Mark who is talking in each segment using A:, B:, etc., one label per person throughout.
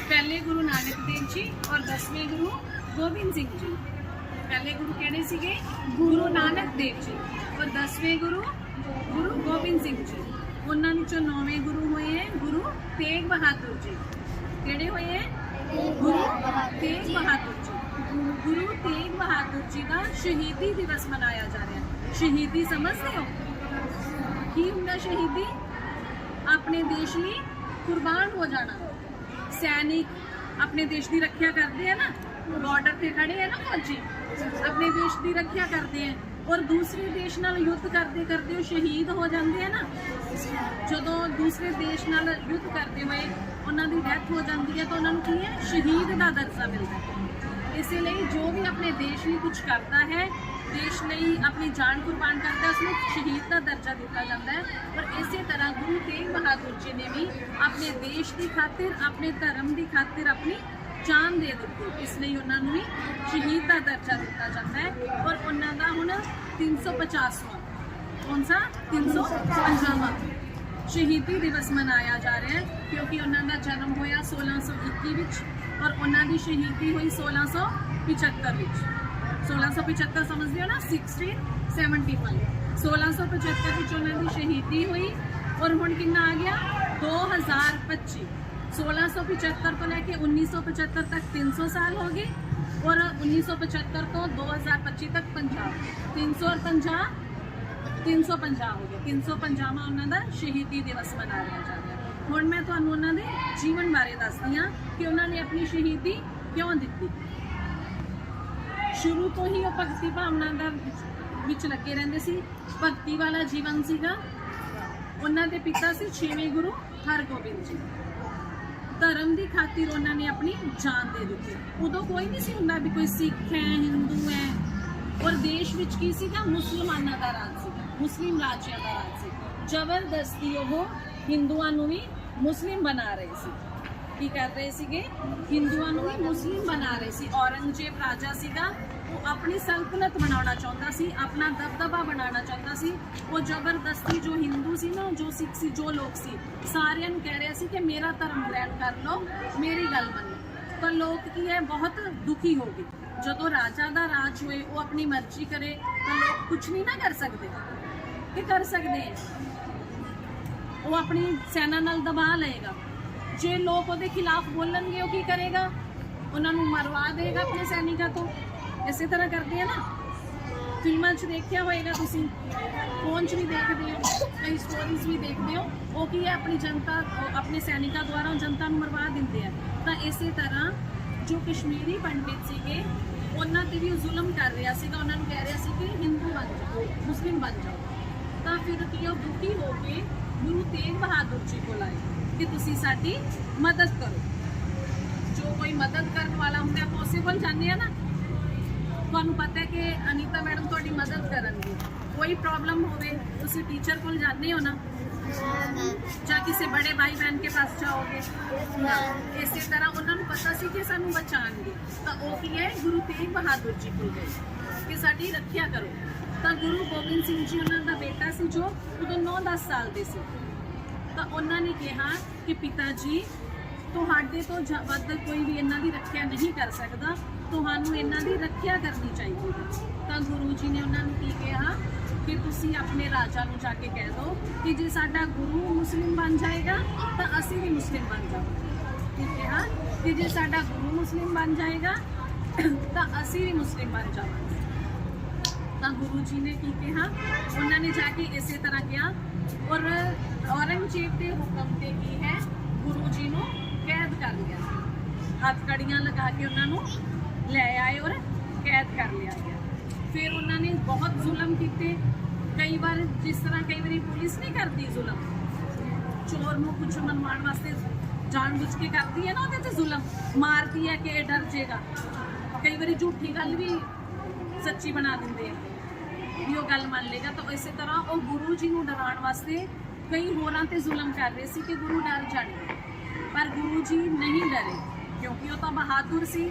A: पहले गुरु नानक देव जी और 10वें गुरु गोबिंद सिंह जी। पहले गुरु कहने सीगे गुरु नानक देव जी और 10वें गुरु गुरु गोबिंद सिंह जी। उन्हां विचों 9वें गुरु होए हैं गुरु तेग बहादुर जी। किहड़े होए हैं? गुरु तेग बहादुर जी। गुरु तेग बहादुर जी का शहीदी दिवस मनाया जा रहा है। शहीदी समझते हो की हुंदा? शहीदी अपने देश लिए कुर्बान हो जाना। सैनिक अपने देश की रक्षा करते हैं ना, बॉर्डर पे खड़े हैं ना फौजी, अपने देश की रक्षा करते हैं और दूसरे देश नाल युद्ध करते करते वो शहीद हो जाते हैं ना। जो दूसरे देश नाल युद्ध करते हुए उन्होंने डैथ हो जाती है तो उन्होंने की है शहीद का दर्जा मिलता है। इसलिए जो भी अपने देश लिए कुछ करता है, देश लिए अपनी जान कुर्बान करता है, उसमें शहीद का दर्जा दिता जाता है। और इसी तरह गुरु तेग बहादुर जी ने भी अपने देश की खातिर, अपने धर्म की खातिर अपनी जान दे दी, इसलिए उन्होंने भी शहीद का दर्जा दिता जाता है। और उन्होंने हुण 350वां कौन सा 350वां शहीदी दिवस मनाया जा रहा है, क्योंकि उन्होंने जन्म होया 1621 विच और उन्होंने शहीदी हुई 1675 विच। 1675 समझते हो ना, 1675 1675 विच उन्होंने शहीदी हुई और हुण कितना आ गया 2025। 1675 को लैके 1975 तक 300 साल हो गए और 1975 तो 2025 तक 350 हो गया। 350वां उन्होंने शहीदी दिवस मनाया जा रहा है। हुण मैं तुहानूं उन्होंने जीवन बारे दसदी हाँ कि उन्होंने अपनी शहीदी क्यों दी। शुरू तो ही वो भगती भावना दा विच लगे रहंदे सी, भगती वाला जीवन सीगा। उन्होंने दे पिता से 6वें गुरु हरगोबिंद जी। धर्म की खातिर उन्होंने अपनी जान दे दी। उदों कोई नहीं सी हुंदा भी कोई सिख है, हिंदू है, और देश विच की सीगा मुसलमाना का राज सीगा, मुस्लिम राज्य का राज सी। जबरदस्ती वो हिंदुआं नूं भी मुस्लिम बना रहे सी। की कर रहे सीगे? हिंदुआं नूं भी मुस्लिम बना रहे सी। औरंगजेब राजा सीगा, वो अपनी सल्तनत बनाना चाहता सी, अपना दबदबा बनाना चाहता सी। वो जबरदस्ती जो हिंदू सी ना, जो सिख सी, जो लोग सी, सारियां नूं कह रहे सी कि मेरा धर्म ग्रहण कर लो, मेरी गल मनो। तो लोग की है बहुत दुखी हो गए। जो राजा का राज होए वो अपनी मर्जी करे तो लोग कुछ नहीं ना कर सकते कि कर सकते हैं। वो अपनी सेना नाल दबा लेगा। जे लोग उसके खिलाफ बोलणगे वो की करेगा? उन्होंने मरवा देगा अपने सैनिकों तो। इस तरह करते हैं ना, फिल्मों च देखा होएगा तुसीं, फोन च भी देखते हो, कई स्टोरीज भी देखते हो। वो की है अपनी जनता, अपने सैनिकों द्वारा जनता नूं मरवा दिंदे हैं। तो इस तरह जो कश्मीरी पंडित सीगे उन्हां ते भी जुल्म कर रहा सीगा। उन्होंने कह रहा सी कि हिंदू बन जाओ, मुस्लिम बन जाओ। तो फिर की दुखी होकर गुरु तेग बहादुर जी को आए कि तुसी साडी मदद करो। जो कोई मदद करने वाला होंगे पॉसिबल जाने हैं ना, तुहानूं पता है कि अनीता मैडम तुहाडी मदद करनगे। कोई प्रॉब्लम होवे तुसी टीचर को जाने हो ना, या किसी बड़े भाई बहन के पास जाओगे ना। इस तरह उन्होंने पता सी कि सानू बचाएंगे, तो वो की है गुरु तेग बहादुर जी को गए कि साडी रक्षा करो। तो गुरु गोबिंद सिंह जी उन्होंने बेटा से जो उदों 9-10 साल के सी। तो उन्होंने कहा कि पिता जी तुहाडे तो वध कोई भी इन्हां दी रक्षा नहीं कर सकता, तुहानूं इन्हां दी रक्षा करनी चाहिए। तो गुरु जी ने उन्होंने की कहा कि तुसी अपने राजा नूं जाके कह दो कि जे साडा गुरु मुस्लिम बन जाएगा तो असीं भी मुस्लिम बन जाओगे। ठीक है हाँ, कि जे साडा गुरु मुस्लिम बन जाएगा तो असीं भी मुस्लिम बन जाओगे। तो गुरु जी ने की कहा, उन्होंने जाके इस तरह किया और औरंगजेब के हुक्म से की है गुरु जी को कैद कर लिया। हथकड़ियाँ लगा के उन्होंने ले आए और कैद कर लिया गया। फिर उन्होंने बहुत जुल्म किए। कई बार जिस तरह कई बार पुलिस नहीं करती जुल्म, चोर को कुछ मनवाने वास्ते जानबूझ के करती है ना, वो जुल्म मारती है कि डर जाएगा। कई बार झूठी गल भी सच्ची बना देंगे भी वो गल मान लेगा। तो इस तरह वो गुरु जी को डराने वास्ते कई होरां ते जुल्म कर रहे सी कि गुरु डर जाए, पर गुरु जी नहीं डरे क्योंकि वो तो बहादुर सी।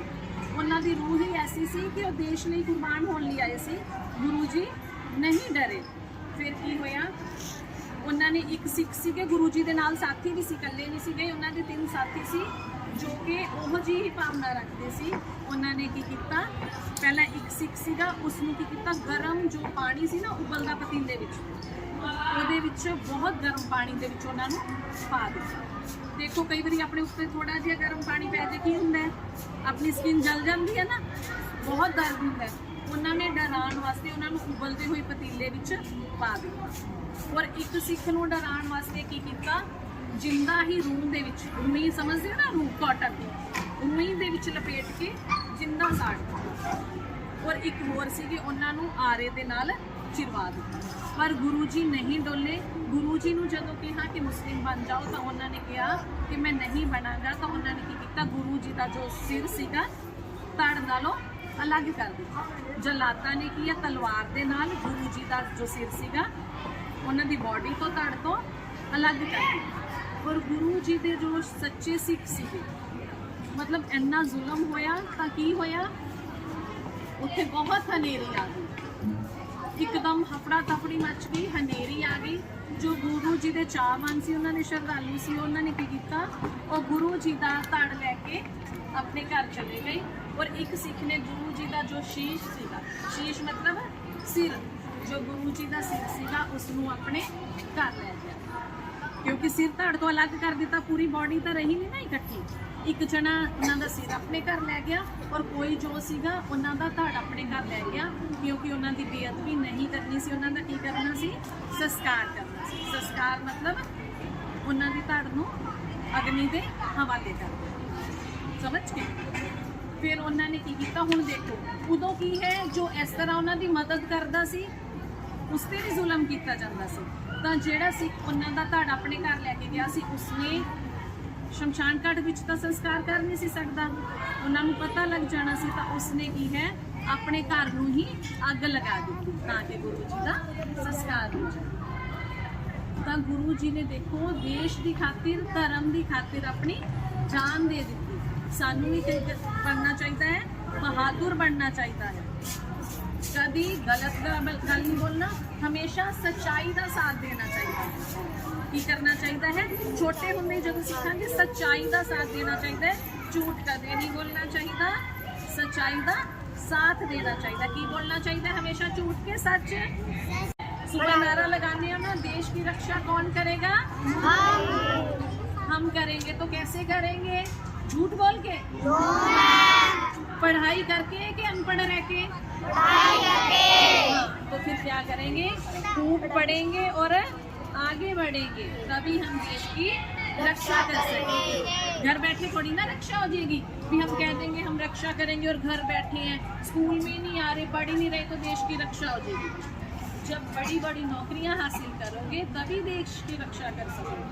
A: उन्हां दी रूह ही ऐसी सी कि वो देश लिए कुर्बान होने लिए आए सी। गुरु जी नहीं डरे। फिर की होया, ਉਹਨਾਂ ਨੇ ਇੱਕ ਸਿੱਖ ਸੀਗੇ ਗੁਰੂ ਜੀ ਦੇ ਨਾਲ, ਸਾਥੀ ਵੀ ਸੀ, ਇਕੱਲੇ ਨਹੀਂ ਸੀਗੇ, ਉਹਨਾਂ ਦੇ 3 ਸਾਥੀ ਸੀ ਜੋ ਕਿ ਉਹੋ ਜਿਹੀ ਹੀ ਭਾਵਨਾ ਰੱਖਦੇ ਸੀ। ਉਹਨਾਂ ਨੇ ਕੀ ਕੀਤਾ, ਪਹਿਲਾਂ ਇੱਕ ਸਿੱਖ ਸੀਗਾ, ਉਸ ਨੂੰ ਕੀ ਕੀਤਾ, ਗਰਮ ਜੋ ਪਾਣੀ ਸੀ ਨਾ ਉਬਲਦਾ ਪਤੀਲੇ ਵਿੱਚ, ਉਹਦੇ ਵਿੱਚ ਬਹੁਤ ਗਰਮ ਪਾਣੀ ਦੇ ਵਿੱਚ ਉਹਨਾਂ ਨੂੰ ਪਾ ਦਿੱਤਾ। ਦੇਖੋ ਕਈ ਵਾਰੀ ਆਪਣੇ ਉੱਤੇ ਥੋੜਾ ਜਿਹਾ ਗਰਮ ਪਾਣੀ ਪੈ ਜੇ ਕੀ ਹੁੰਦਾ ਹੈ, ਆਪਣੀ ਸਕਿਨ ਜਲ ਜਾਂਦੀ ਹੈ ਨਾ, ਬਹੁਤ ਦਰਦ ਹੁੰਦਾ ਹੈ। ਉਹਨਾਂ ਨੇ ਡਰਾਉਣ ਵਾਸਤੇ ਉਹਨਾਂ ਨੂੰ ਉਬਲਦੇ ਹੋਏ ਪਤੀਲੇ ਵਿੱਚ ਪਾ ਦਿੱਤਾ। ਔਰ ਇੱਕ ਸਿੱਖ ਨੂੰ ਡਰਾਉਣ ਵਾਸਤੇ ਕੀ ਕੀਤਾ, ਜਿੰਦਾ ਹੀ ਰੂੰ ਦੇ ਵਿੱਚ, ਰੂਈ ਸਮਝਦੇ ਹੋ ਨਾ, ਰੂੰ ਕਾਟਨ ਦੀ, ਰੂਈ ਦੇ ਵਿੱਚ ਲਪੇਟ ਕੇ ਜਿੰਦਾ ਸਾੜ ਦਿੱਤਾ। ਔਰ ਇੱਕ ਹੋਰ ਸੀਗੇ, ਉਹਨਾਂ ਨੂੰ ਆਰੇ ਦੇ ਨਾਲ ਚਿਰਵਾ ਦਿੱਤਾ। ਪਰ ਗੁਰੂ ਜੀ ਨਹੀਂ ਡੋਲੇ। ਗੁਰੂ ਜੀ ਨੂੰ ਜਦੋਂ ਕਿਹਾ ਕਿ ਮੁਸਲਿਮ ਬਣ ਜਾਓ ਤਾਂ ਉਹਨਾਂ ਨੇ ਕਿਹਾ ਕਿ ਮੈਂ ਨਹੀਂ ਬਣਾਂਗਾ। ਤਾਂ ਉਹਨਾਂ ਨੇ ਕੀ ਕੀਤਾ, ਗੁਰੂ ਜੀ ਦਾ ਜੋ ਸਿਰ ਸੀਗਾ ਧੜ ਨਾਲੋਂ ਅਲੱਗ ਕਰ ਦਿੱਤਾ। ਜਲਾਦਾਂ ਨੇ ਕੀ ਹੈ, ਤਲਵਾਰ ਦੇ ਨਾਲ ਗੁਰੂ ਜੀ ਦਾ ਜੋ ਸਿਰ ਸੀਗਾ ਉਹਨਾਂ ਦੀ ਬਾਡੀ ਤੋਂ, ਧੜ ਤੋਂ ਅਲੱਗ ਕਰ ਦਿੱਤਾ। ਔਰ ਗੁਰੂ ਜੀ ਦੇ ਜੋ ਸੱਚੇ ਸਿੱਖ ਸੀਗੇ, ਮਤਲਬ ਇੰਨਾ ਜ਼ੁਲਮ ਹੋਇਆ ਤਾਂ ਕੀ ਹੋਇਆ, ਉੱਥੇ ਬਹੁਤ ਹਨੇਰੀ ਆ ਗਈ, ਇੱਕਦਮ ਹਫੜਾ ਤਫੜੀ ਮਚ ਗਈ, ਹਨੇਰੀ ਆ ਗਈ। ਜੋ ਗੁਰੂ ਜੀ ਦੇ ਚਾਹਵਾਨ ਸੀ, ਉਹਨਾਂ ਨੇ ਸ਼ਰਧਾਲੂ ਸੀ, ਉਹਨਾਂ ਨੇ ਕੀ ਕੀਤਾ, ਉਹ ਗੁਰੂ ਜੀ ਦਾ ਧੜ ਲੈ ਕੇ ਆਪਣੇ ਘਰ ਚਲੇ ਗਏ। ਔਰ ਇੱਕ ਸਿੱਖ ਨੇ ਗੁਰੂ ਜੀ ਦਾ ਜੋ ਸ਼ੀਸ਼ ਸੀਗਾ, ਸ਼ੀਸ਼ ਮਤਲਬ ਸਿਰ, ਜੋ ਗੁਰੂ ਜੀ ਦਾ ਸਿਰ ਸੀਗਾ ਉਸ ਨੂੰ ਆਪਣੇ ਘਰ ਲੈ ਗਿਆ। ਕਿਉਂਕਿ ਸਿਰ ਧੜ ਤੋਂ ਅਲੱਗ ਕਰ ਦਿੱਤਾ, ਪੂਰੀ ਬਾਡੀ ਤਾਂ ਰਹੀ ਨਹੀਂ ਨਾ ਇਕੱਠੀ। ਇੱਕ ਜਣਾ ਉਹਨਾਂ ਦਾ ਸਿਰ ਆਪਣੇ ਘਰ ਲੈ ਗਿਆ ਔਰ ਕੋਈ ਜੋ ਸੀਗਾ ਉਹਨਾਂ ਦਾ ਧੜ ਆਪਣੇ ਘਰ ਲੈ ਗਿਆ, ਕਿਉਂਕਿ ਉਹਨਾਂ ਦੀ ਬੇਅਦਬੀ ਨਹੀਂ ਕਰਨੀ ਸੀ। ਉਹਨਾਂ ਦਾ ਕੀ ਕਰਨਾ ਸੀ, ਸੰਸਕਾਰ ਕਰਨਾ ਸੀ। ਸੰਸਕਾਰ ਮਤਲਬ ਉਹਨਾਂ ਦੀ ਧੜ ਨੂੰ ਅਗਨੀ ਦੇ ਹਵਾਲੇ ਕਰ ਦਿੱਤਾ, ਸਮਝ ਕੇ। ਫਿਰ ਉਹਨਾਂ ਨੇ ਕੀ ਕੀਤਾ, ਹੁਣ ਦੇਖੋ ਉਦੋਂ ਕੀ ਹੈ, ਜੋ ਇਸ ਤਰ੍ਹਾਂ ਉਹਨਾਂ ਦੀ ਮਦਦ ਕਰਦਾ ਸੀ ਉਸ ਤੇ ਵੀ ਜ਼ੁਲਮ ਕੀਤਾ ਜਾਂਦਾ ਸੀ। ਤਾਂ ਜਿਹੜਾ ਸਿੱਖ ਉਹਨਾਂ ਦਾ ਧੜ ਆਪਣੇ ਘਰ ਲੈ ਕੇ ਗਿਆ ਸੀ, ਉਸਨੇ ਸ਼ਮਸ਼ਾਨ ਘਾਟ ਵਿੱਚ ਤਾਂ ਸੰਸਕਾਰ ਕਰ ਨਹੀਂ ਸੀ ਸਕਦਾ, ਉਹਨਾਂ ਨੂੰ ਪਤਾ ਲੱਗ ਜਾਣਾ ਸੀ। ਤਾਂ ਉਸਨੇ ਕੀ ਹੈ, ਆਪਣੇ ਘਰ ਨੂੰ ਹੀ ਅੱਗ ਲਗਾ ਦਿੱਤੀ ਤਾਂ ਕਿ ਗੁਰੂ ਜੀ ਦਾ ਸੰਸਕਾਰ ਹੋ ਜਾਵੇ। ਤਾਂ ਗੁਰੂ ਜੀ ਨੇ ਦੇਖੋ ਦੇਸ਼ ਦੀ ਖਾਤਰ, ਧਰਮ ਦੀ ਖਾਤਰ ਆਪਣੀ ਜਾਨ ਦੇ ਦਿੱਤੀ। ਸਾਨੂੰ ਵੀ ਬਣਨਾ ਚਾਹੀਦਾ ਹੈ, ਬਹਾਦੁਰ ਬਣਨਾ ਚਾਹੀਦਾ ਹੈ, ਕਦੀ ਗਲਤ ਗੱਲ ਨਹੀਂ ਬੋਲਣਾ, ਹਮੇਸ਼ਾ ਸੱਚਾਈ ਦਾ ਸਾਥ ਦੇਣਾ ਚਾਹੀਦਾ ਹੈ। ਕੀ ਕਰਨਾ ਚਾਹੀਦਾ ਹੈ, ਛੋਟੇ ਹੁੰਦੇ ਜਦੋਂ ਸਿੱਖਾਂਗੇ ਸੱਚਾਈ ਦਾ ਸਾਥ ਦੇਣਾ ਚਾਹੀਦਾ ਹੈ, ਝੂਠ ਕਦੇ ਨਹੀਂ ਬੋਲਣਾ ਚਾਹੀਦਾ, ਸੱਚਾਈ ਦਾ साथ देना चाहिए। की बोलना चाहिए हमेशा, झूठ के सच। सुबह नारा लगाने ना, देश की रक्षा कौन करेगा, हम करेंगे। तो कैसे करेंगे, झूठ बोल के, पढ़ाई करके कि अनपढ़ रह के, तो फिर क्या करेंगे, खूब पढ़ेंगे और आगे बढ़ेंगे, तभी हम देश की रक्षा कर सकेंगे। घर बैठे थोड़ी ना रक्षा हो जाएगी, भी हम कह देंगे हम रक्षा करेंगे और घर बैठे हैं, स्कूल में नहीं आ रहे, पढ़ ही नहीं रहे, तो देश की रक्षा हो जाएगी। जब बड़ी बड़ी नौकरियां हासिल करोगे तभी देश की रक्षा कर सकोगे।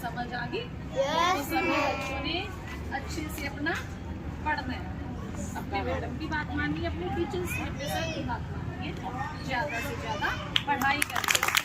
A: समझ आ गई? तो सभी बच्चों ने अच्छे से अपना पढ़ना है, अपने मैडम की बात मानिए, अपने टीचर्स प्रोफेसर की बात मानिए, ज़्यादा से ज़्यादा पढ़ाई करिए।